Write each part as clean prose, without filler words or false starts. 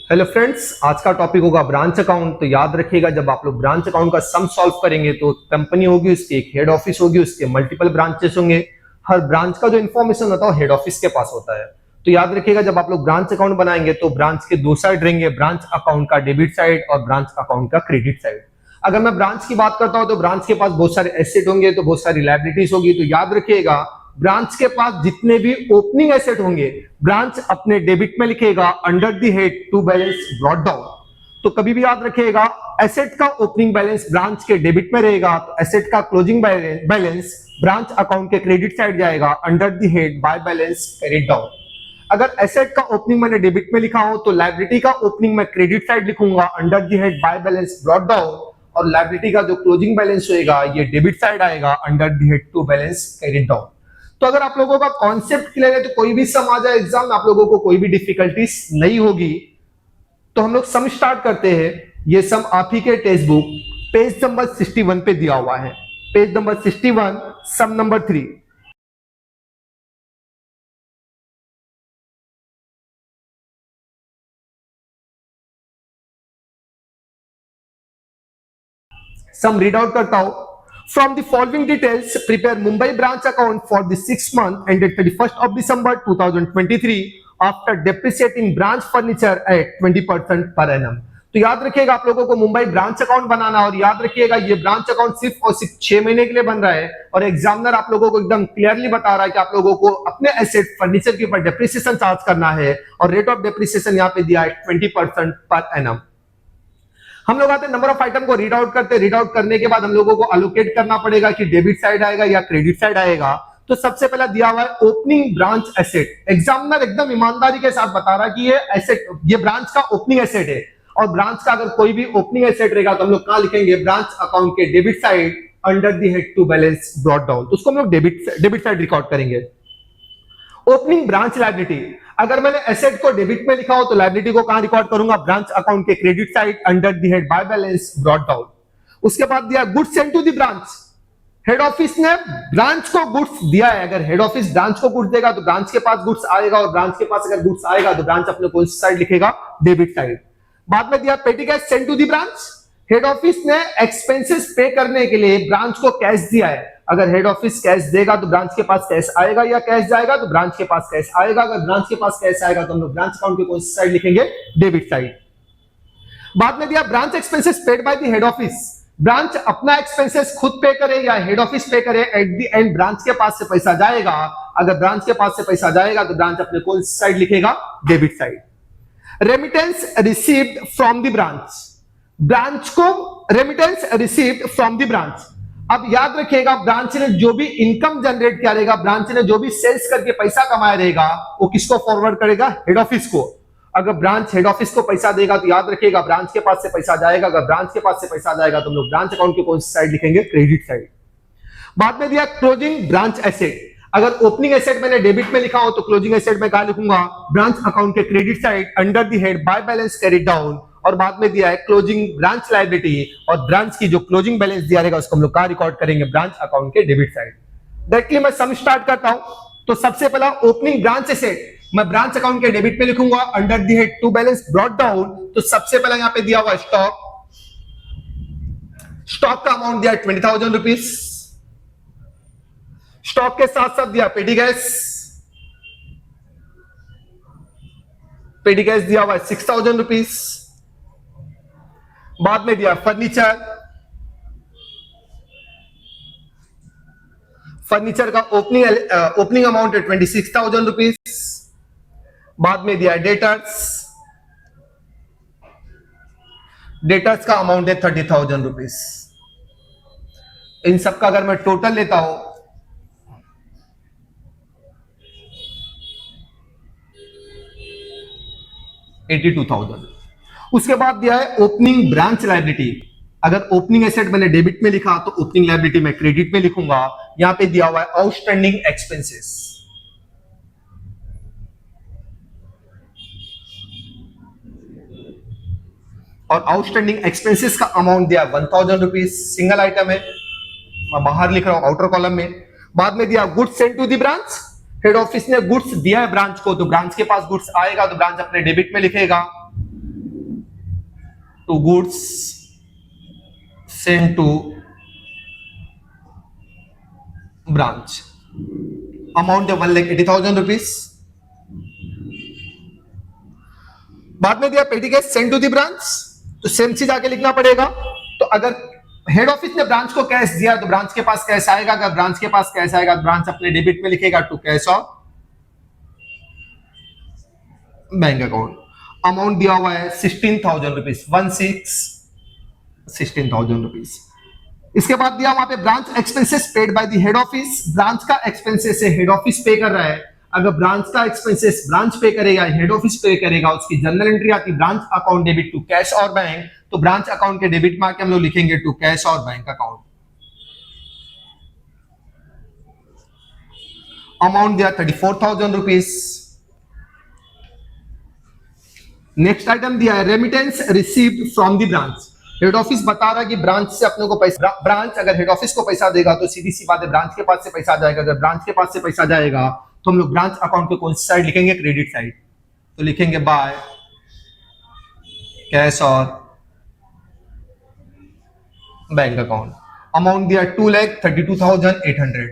Hello friends, आज का topic होगा ब्रांच अकाउंट। तो याद रखिएगा, जब आप लोग ब्रांच अकाउंट का सम सॉल्व करेंगे तो कंपनी होगी, उसकी एक हेड ऑफिस होगी, उसके मल्टीपल ब्रांचेस होंगे। हर ब्रांच का जो इन्फॉर्मेशन होता है हेड ऑफिस के पास होता है। तो याद रखिएगा, जब आप लोग ब्रांच अकाउंट बनाएंगे तो ब्रांच के दो साइड रहेंगे, ब्रांच अकाउंट का डेबिट साइड और ब्रांच अकाउंट का क्रेडिट साइड। अगर मैं ब्रांच की बात करता हूं तो ब्रांच के पास बहुत सारे एसेट होंगे, तो बहुत सारी लायबिलिटीज होगी। तो याद रखिएगा, ब्रांच के पास जितने भी ओपनिंग एसेट होंगे ब्रांच अपने डेबिट में लिखेगा under the head to balance brought down. तो कभी भी याद रखिएगा, एसेट का ओपनिंग बैलेंस ब्रांच के डेबिट में रहेगा, तो एसेट का क्लोजिंग बैलेंस ब्रांच अकाउंट के क्रेडिट साइड जाएगा under the head by balance carried down. अगर एसेट का ओपनिंग मैंने डेबिट में लिखा हो तो लायबिलिटी का ओपनिंग मैं क्रेडिट साइड लिखूंगा under the head by balance brought down, और लायबिलिटी का जो क्लोजिंग बैलेंस होएगा ये डेबिट साइड आएगा under the head to balance carried down. तो अगर आप लोगों का कॉन्सेप्ट क्लियर है तो कोई भी सम आ जाए एग्जाम में आप लोगों को कोई भी डिफिकल्टीज नहीं होगी। तो हम लोग सम स्टार्ट करते हैं। ये सम आप ही के टेक्स्ट बुक पेज नंबर 61 पे दिया हुआ है। पेज नंबर 61, सम नंबर 3। सम रीड आउट करता हूं। From the following details, prepare Mumbai branch account for the 6 month ended 31st of December 2023 after depreciating branch furniture at 20% per annum। तो याद रखिएगा, आप लोगों को मुंबई ब्रांच अकाउंट बनाना, और याद रखिएगा ये ब्रांच अकाउंट सिर्फ और सिर्फ 6 महीने के लिए बन रहा है, और एग्जामिनर आप लोगों को एकदम क्लियरली बता रहा है कि आप लोगों को अपने एसेट फर्नीचर के ऊपर डेप्रिसिएशन चार्ज करना है, और रेट ऑफ डेप्रिसिएशन यहाँ पे दिया है 20% पर एनम। हम लोग आते हैं नंबर ऑफ आइटम को रीड आउट करते हैं। रीड आउट करने के बाद हम लोगों को अलोकेट करना पड़ेगा कि डेबिट साइड आएगा या क्रेडिट साइड आएगा। तो सबसे पहला दिया हुआ है ओपनिंग ब्रांच एसेट। एग्जामिनर एकदम ईमानदारी के साथ बता रहा है कि ये एसेट, ये ब्रांच का ओपनिंग एसेट है, और ब्रांच का अगर कोई भी ओपनिंग एसेट रहेगा तो हम लोग कहां लिखेंगे, ब्रांच अकाउंट के debit side under the head to balance brought down. तो उसको हम लोग डेबिट साइड रिकॉर्ड करेंगे। ओपनिंग ब्रांच लायबिलिटी, अगर मैंने एसेट को डेबिट में लिखा हो तो लायबिलिटी को कहां रिकॉर्ड करूंगा, ब्रांच अकाउंट के credit side under the head by balance brought down. उसके बाद दिया goods sent to the branch. Head office ने ब्रांच को गुड्स दिया है, अगर हेड ऑफिस ब्रांच को गुड्स देगा तो ब्रांच के पास गुड्स आएगा, और ब्रांच के पास अगर गुड्स आएगा तो ब्रांच अपने कौन सी साइड लिखेगा, डेबिट साइड। बाद में दिया petty cash sent to the branch. Head office ने एक्सपेंसेस पे करने के लिए ब्रांच को कैश दिया है, अगर हेड ऑफिस कैश देगा तो ब्रांच के पास कैश आएगा, या कैश जाएगा तो ब्रांच के पास कैश आएगा। अगर ब्रांच के पास कैश आएगा तो हम लोग ब्रांच अकाउंट के कौन सी साइड लिखेंगे, डेबिट साइड। बाद में दिया branch expenses paid by the head office. Branch अपना एक्सपेंसेस खुद पे करे या हेड ऑफिस पे करे, एट द एंड ब्रांच के पास से पैसा जाएगा। अगर ब्रांच के पास से पैसा जाएगा तो ब्रांच अपने कौन सी साइड लिखेगा, debit side. Remittance received from the branch, branch को remittance received from the branch. अब याद रखिएगा, ब्रांच ने जो भी इनकम जनरेट किया रहेगा, ब्रांच ने जो भी सेल्स करके पैसा कमाया रहेगा, वो किसको फॉरवर्ड करेगा, हेड ऑफिस को। अगर ब्रांच हेड ऑफिस को पैसा देगा तो याद रखिएगा ब्रांच के पास से पैसा जाएगा, अगर ब्रांच के पास से पैसा जाएगा तो हम लोग ब्रांच अकाउंट के कौन सी साइड लिखेंगे, क्रेडिट साइड। बाद में दिया क्लोजिंग ब्रांच एसेट। अगर ओपनिंग एसेट मैंने डेबिट में लिखा हो तो क्लोजिंग एसेट में कहां लिखूंगा, ब्रांच अकाउंट के credit side under the head by balance carried down. और बाद में दिया है क्लोजिंग ब्रांच लायबिलिटी, और ब्रांच की जो क्लोजिंग बैलेंस दिया रहेगा उसको हम लोग कहां रिकॉर्ड करेंगे, ब्रांच अकाउंट के डेबिट साइड। डायरेक्टली मैं सम स्टार्ट करता हूं। तो सबसे पहला ओपनिंग ब्रांच एसेट मैं ब्रांच अकाउंट के डेबिट में लिखूंगा under the head to balance brought down. तो सबसे पहला यहां पे दिया हुआ स्टॉक, स्टॉक का अमाउंट दिया 20,000 रुपीज। स्टॉक के साथ साथ दिया पेटी गैस, पेटी गैस दिया हुआ 6,000 रुपीज। बाद में दिया फर्नीचर, फर्नीचर का ओपनिंग अमाउंट है 26,000 रुपीज। बाद में दिया डेटर्स, डेटर्स का अमाउंट है 30,000 रुपीज। इन सबका अगर मैं टोटल लेता हूं 82,000। उसके बाद दिया है ओपनिंग ब्रांच लायबिलिटी। अगर ओपनिंग एसेट मैंने डेबिट में लिखा तो ओपनिंग लायबिलिटी मैं क्रेडिट में लिखूंगा। यहां पे दिया हुआ है आउटस्टैंडिंग एक्सपेंसेस, और आउटस्टैंडिंग एक्सपेंसेस का अमाउंट दिया 1,000 रुपीज। सिंगल आइटम है, मैं बाहर लिख रहा हूं आउटर कॉलम में। बाद में दिया goods sent to the branch. Head office ने गुड्स दिया है ब्रांच को, तो ब्रांच के पास गुड्स आएगा तो ब्रांच अपने डेबिट में लिखेगा। To goods send to branch, amount है 1,80,000 रुपीज। बाद में दिया petty cash send to the branch, तो सेम चीज आके लिखना पड़ेगा। तो अगर हेड ऑफिस ने ब्रांच को कैश दिया तो ब्रांच के पास कैश आएगा, अगर ब्रांच के पास कैश आएगा तो ब्रांच अपने डेबिट में लिखेगा टू कैश और बैंक अकाउंट। अमाउंट दिया हुआ है 16,000 रुपीज, 16,000 रुपीज। इसके बाद दिया वहां पे branch expenses paid by the head office, branch का एक्सपेंसेस है हेड ऑफिस पे कर रहा है। अगर ब्रांच का एक्सपेंसेस ब्रांच पे करेगा, हेड ऑफिस पे करेगा, उसकी जनरल एंट्री आती branch account debit to cash और बैंक, तो ब्रांच अकाउंट के डेबिट में आके हम लोग लिखेंगे टू कैश और बैंक अकाउंट। अमाउंट दिया 34,000 रुपीज। नेक्स्ट आइटम दिया है remittance received from the branch. Head office बता रहा है कि ब्रांच से अपने को पैसा, ब्रांच अगर हेड ऑफिस को पैसा देगा तो सीधी सी बात है ब्रांच के पास से पैसा जाएगा। अगर ब्रांच के पास से पैसा जाएगा तो हम लोग ब्रांच अकाउंट के कौन सी साइड लिखेंगे, क्रेडिट साइड, तो लिखेंगे बाय कैश और बैंक अकाउंट। अमाउंट दिया 2,32,800।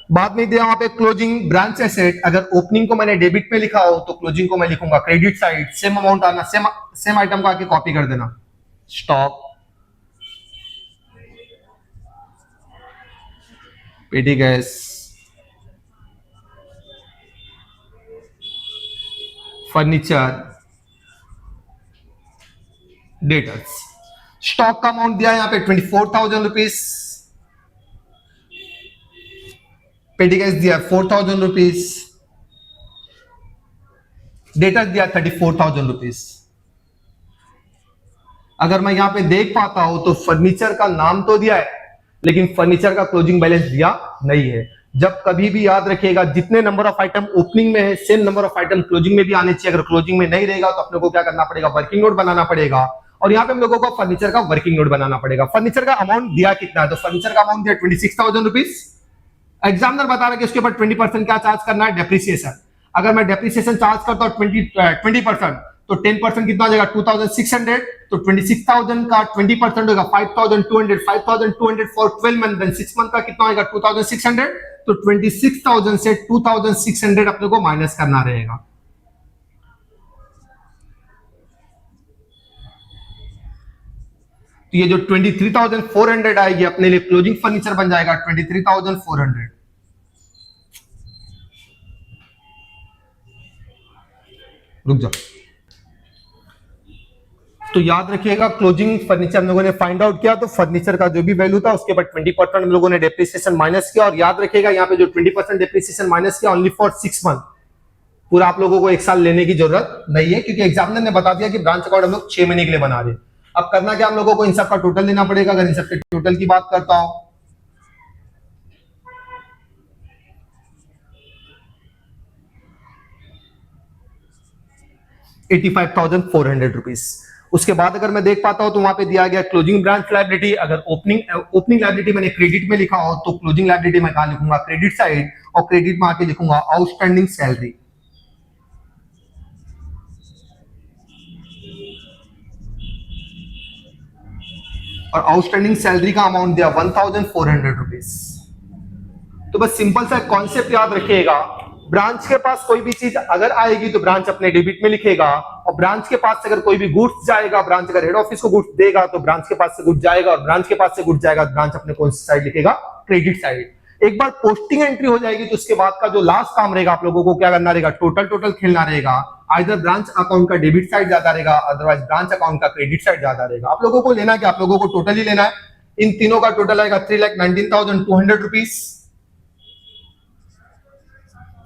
बाद में दिया वहां पे क्लोजिंग ब्रांच एसेट, अगर ओपनिंग को मैंने डेबिट में लिखा हो तो क्लोजिंग को मैं लिखूंगा क्रेडिट साइड। सेम अमाउंट आना, सेम आइटम को आके कॉपी कर देना। स्टॉक, पेटी गैस, फर्नीचर, डेटर्स। स्टॉक का अमाउंट दिया यहां पे 24,000 रुपीज, पेटी गैस दिया 4,000 रुपीज, डेटर्स दिया 34,000 रुपीज। अगर मैं यहां पे देख पाता हूं तो फर्नीचर का नाम तो दिया है लेकिन फर्नीचर का क्लोजिंग बैलेंस दिया नहीं है। जब कभी भी याद रखिएगा जितने नंबर ऑफ आइटम ओपनिंग में है same number of item closing में भी आने चाहिए। अगर क्लोजिंग में नहीं रहेगा तो अपने को क्या करना पड़ेगा, वर्किंग नोट बनाना पड़ेगा। और यहाँ पे हम लोगों को फर्नीचर का वर्किंग नोट बनाना पड़ेगा। फर्नीचर का अमाउंट दिया कितना है, तो फर्नीचर का अमाउंट दिया 26,000 रुपीज। एग्जामिनर बता रहा है कि उसके ऊपर 20% क्या चार्ज करना है, डेप्रिसिएशन। अगर मैं डेप्रिसिएशन चार्ज करता हूं 20% तो 10% कितना हो जाएगा 2,600। तो 26,000 का 20% होगा 5,200, 5,200 फॉर 12 मंथ, देन 6 मंथ का कितना होगा 2,600। तो 26,000 से 2,600 अपने को माइनस करना रहेगा। तो ये जो 23,400 आएगी अपने लिए क्लोजिंग फर्नीचर बन जाएगा 23,400। रुक जाओ, तो याद रखिएगा क्लोजिंग फर्नीचर हम लोगों ने फाइंड आउट किया तो फर्नीचर का जो भी वैल्यू था उसके बाद 20% हम लोगों ने डेप्रिसिएशन माइनस किया। और याद रखिएगा यहाँ पे जो 20% डेप्रिसिएशन माइनस किया ओनली फॉर 6 मंथ, पूरा आप लोगों को एक साल लेने की जरूरत नहीं है क्योंकि एग्जामिनर ने बता दिया कि ब्रांच अकाउंट हम लोग 6 महीने के लिए बना रहे हैं। अब करना क्या, हम लोगों को इन सब का टोटल लेना पड़ेगा। अगर इन सब के टोटल की बात करता हूं 85,400 रुपीज। उसके बाद अगर मैं देख पाता हूं तो वहां पे दिया गया क्लोजिंग ब्रांच लायबिलिटी। अगर ओपनिंग लायबिलिटी मैंने क्रेडिट में लिखा हो तो क्लोजिंग लायबिलिटी मैं कहां लिखूंगा, क्रेडिट साइड, और क्रेडिट में आके लिखूंगा आउटस्टैंडिंग सैलरी। और आउटस्टैंडिंग सैलरी का अमाउंट दिया 1,400 रुपीज। तो बस सिंपल सा कॉन्सेप्ट याद रखिएगा, ब्रांच के पास कोई भी चीज अगर आएगी तो ब्रांच अपने डेबिट में लिखेगा, और ब्रांच के पास से अगर कोई भी गुड्स जाएगा, ब्रांच अगर हेड ऑफिस को गुड्स देगा तो ब्रांच के पास से गुड्स जाएगा, और ब्रांच के पास से गुड्स जाएगा तो ब्रांच अपने कौन सी साइड लिखेगा, क्रेडिट साइड। एक बार पोस्टिंग एंट्री हो जाएगी तो उसके बाद का जो लास्ट काम रहेगा आप लोगों को क्या करना रहेगा, टोटल खेलना रहेगा। आइदर ब्रांच अकाउंट का डेबिट साइड ज्यादा रहेगा, अदरवाइज ब्रांच अकाउंट का क्रेडिट साइड ज्यादा रहेगा। आप लोगों को लेना क्या, आप लोगों को टोटल ही लेना है। इन तीनों का टोटल आएगा 3,19,200 रुपीज।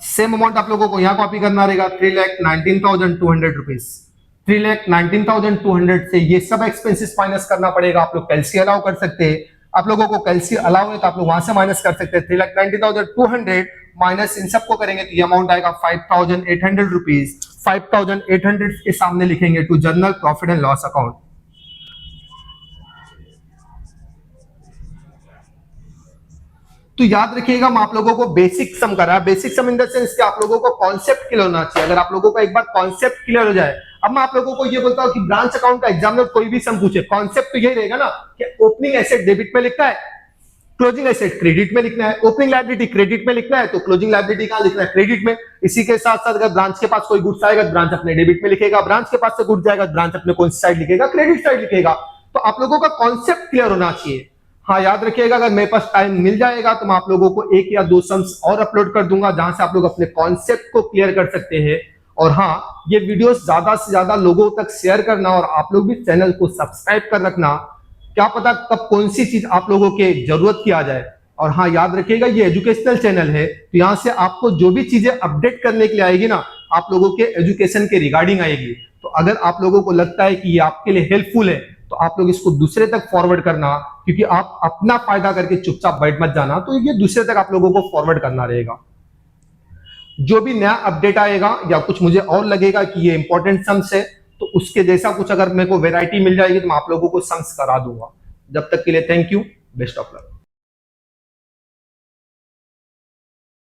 सेम अमाउंट आप लोगों को यहां कॉपी करना रहेगा 3,19,200 रुपीज। 3,19,200 से ये सब एक्सपेंसेस माइनस करना पड़ेगा। आप लोग कैलसी अलाउ कर सकते हैं, आप लोगों को कैलसी अलाउ है तो आप लोग वहां से माइनस कर सकते हैं। 3,19,200 माइनस इन सबको करेंगे तो ये अमाउंट आएगा 5,800 रुपीज। 5,800 के सामने लिखेंगे to journal profit and loss account. तो याद रखिएगा, मैं आप लोगों को बेसिक सम करा, basic sum in the sense कि आप लोगों को कॉन्सेप्ट क्लियर होना चाहिए। अगर आप लोगों का एक बार कॉन्सेप्ट क्लियर हो जाए, अब मैं आप लोगों को ये बोलता हूं कि ब्रांच अकाउंट का एग्जाम में कोई भी सम पूछे, कॉन्सेप्ट तो यही रहेगा ना कि ओपनिंग एसेट डेबिट में लिखना है, क्लोजिंग एसेट क्रेडिट में लिखना है, ओपनिंग लायबिलिटी क्रेडिट में लिखना है तो क्लोजिंग लायबिलिटी कहां लिखना है, क्रेडिट में। इसी के साथ साथ अगर ब्रांच के पास कोई गुड्स आएगा तो ब्रांच अपने डेबिट में लिखेगा, ब्रांच के पास से गुड्स जाएगा तो ब्रांच अपने कौन सी साइड लिखेगा, क्रेडिट साइड लिखेगा। तो आप लोगों का कॉन्सेप्ट क्लियर होना चाहिए। हाँ याद रखिएगा, अगर मेरे पास टाइम मिल जाएगा तो मैं आप लोगों को 1 या 2 सम्स और अपलोड कर दूंगा जहां से आप लोग अपने कॉन्सेप्ट को क्लियर कर सकते हैं। और हाँ, ये वीडियोस ज्यादा से ज्यादा लोगों तक शेयर करना और आप लोग भी चैनल को सब्सक्राइब कर रखना, क्या पता कब कौन सी चीज आप लोगों के जरूरत की आ जाए। और हाँ याद रखिएगा, ये एजुकेशनल चैनल है तो यहां से आपको जो भी चीजें अपडेट करने के लिए आएगी ना, आप लोगों के एजुकेशन के रिगार्डिंग आएगी। तो अगर आप लोगों को लगता है कि ये आपके लिए हेल्पफुल है तो आप लोग इसको दूसरे तक फॉरवर्ड करना, क्योंकि आप अपना फायदा करके चुपचाप बैठ मत जाना, तो ये दूसरे तक आप लोगों को फॉरवर्ड करना रहेगा। जो भी नया अपडेट आएगा या कुछ मुझे और लगेगा कि ये इंपॉर्टेंट सम्स है तो उसके जैसा कुछ अगर मेरे को वेराइटी मिल जाएगी तो मैं आप लोगों को सम्स करा दूंगा। जब तक के लिए thank you, best of luck.